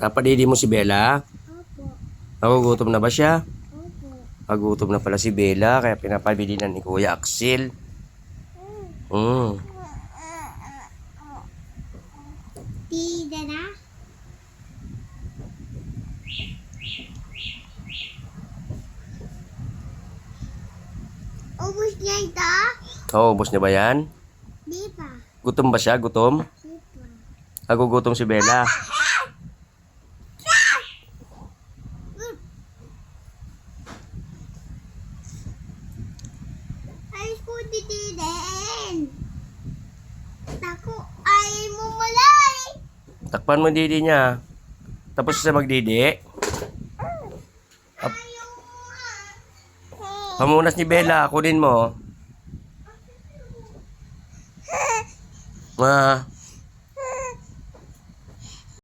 Napadidi mo si Bella? Opo. Nagugutom na ba siya? Opo. Nagugutom na pala si Bella, kaya pinapabili na ni Kuya Axel. Tida na? Ubus niya ito? Oo, ubos niya ba yan? Di pa. Gutom ba siya? Gutom? Di pa. Nagugutom si Bella. Ay, ko ditidin. Naku, ay mo malay. Takpan mo didi niya. Tapos siya magdidi. Ayaw nga. Pamunas ni Bella, kunin mo. Ah,